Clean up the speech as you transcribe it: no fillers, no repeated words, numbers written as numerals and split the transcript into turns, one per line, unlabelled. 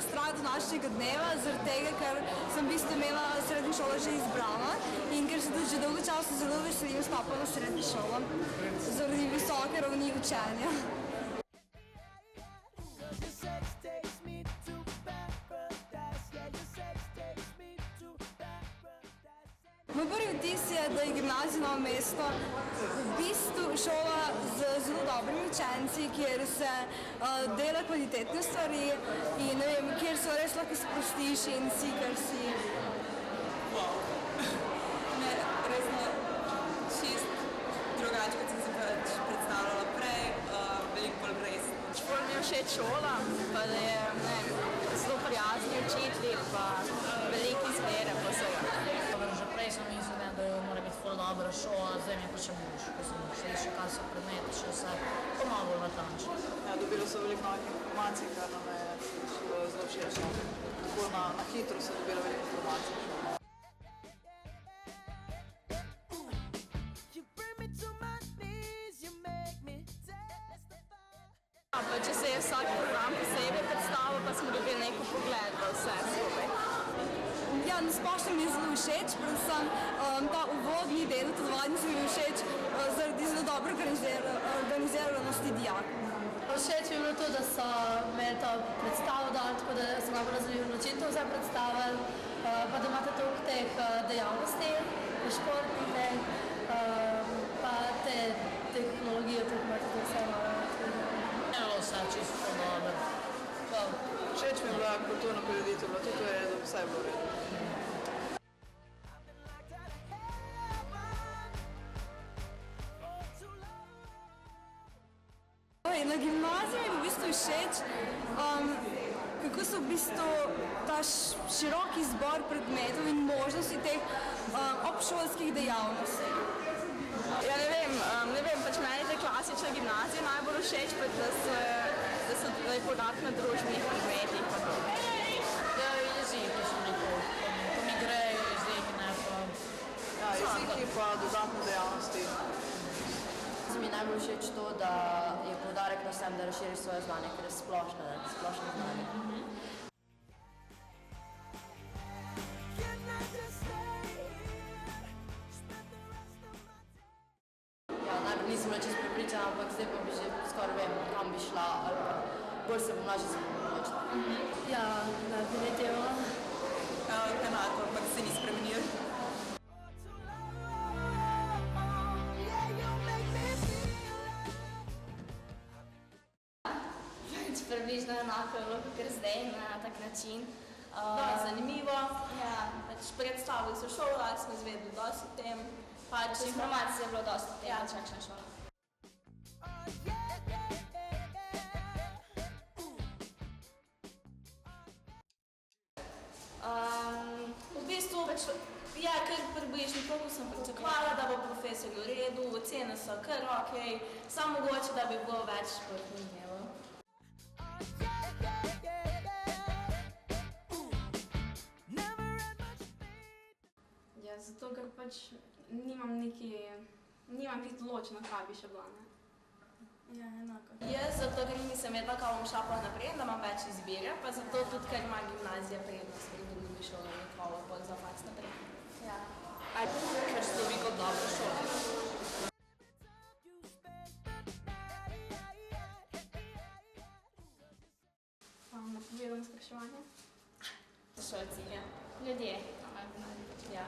vztrajati do današnjega dneva, zaradi tega, ker sem v bistvu imela srednjo šolo že izbrana in ker se tudi že dolgo časa zelo veselim vstopa v srednjo šolo zaradi visoke ravni učenja. Moj prvi vtis je, da je gimnazija Novo mesto v bistvu šola z zelo dobrimi učenci, kjer se dela kvalitetne stvari in ne vem, kjer se res lahko sprostiš in si, kar si.
Wow. Ne, resno, čist drugače, kot sem si pač predstavljala prej, veliko bolj resno.
Bolj mi je všeč šola, pa da je zelo prijazni učitelji, pa veliko izbere pa vsega.
Že prej sem mislila, da mora biti ful dobra šola, zdaj mi je pa še boljš, ko sem šli še kaj so predmeti, še vse pomalo bolj natančno.
Ja, dobili so veliko novih informacij, kar nam je zelo všeč. Tako na hitro so dobili veliko informacij.
Pa če se je vsak program posebej predstavil, pa smo dobili neko pogled v vse skupaj.
Ja, nasplošno mi je zelo všeč, predvsem ta uvodni del, tudi se mi je všeč zaradi zelo dobre organiziranosti dijakov.
Všeč mi je bilo to, da so imeli to predstavo dali, tako da so malo razumeli način to vse predstavili, pa da imate toliko teh dejavnosti, športnih, pa te tehnologije, tudi imate to vse malo.
Ne bilo vse čisto dobro.
Všeč mi je bila kulturna prireditev, tudi to je redo, vse je bilo redo.
Na gimnaziji mi je v bistvu všeč, kako so v bistvu ta širok izbor predmetov in možnosti teh obšolskih dejavnosti.
Ja, ne vem, pač meni te klasične gimnazije najbolj všeč, pa da je poudarek na družbenih predmetih.
Ja, jeziki so neko, ko mi grejo jeziki, ne pa...
Ja, jeziki pa dodatne dejavnosti.
Mi je najbolj všeč to, da je poudarek na vsem, da razširiš svoje znanje, ker je splošno znanje. Ja, najprej nisem bila čisto prepričana, ampak zdaj pa bi že skoraj vem, kam bi šla, ali pa bolj se bom lažje odločila. Ja, definitivno.
Enako, ampak se ni spremenil.
Približno enako je bilo, kot zdaj, na tak način.
Zanimivo.
Ja,
Pač predstavili so šolo, smo izvedeli dosti o tem.
pač informacije je bilo dosti o tem, kakšna šola.
V bistvu, ja, kar približno toliko sem pričakovala, da bo profesor v redu, ocene so kar okej, samo mogoče, da bi bilo več športnih dnevov.
Ja, zato ker pač nimam biti ločena, kaj bi še bila, ne? Ja, enako.
Jaz zato, ker nisem vedela, kaj bom šla pa naprej, da imam več izbire, pa zato tudi, ker ima gimnazija prednost pri drugi šoli, nekolo pa za faks naprej.
Ja.
Ker slovi kot dobra šola.
Napovedano spraševanje.
Šolci, ja.
Ljudje.
Ja.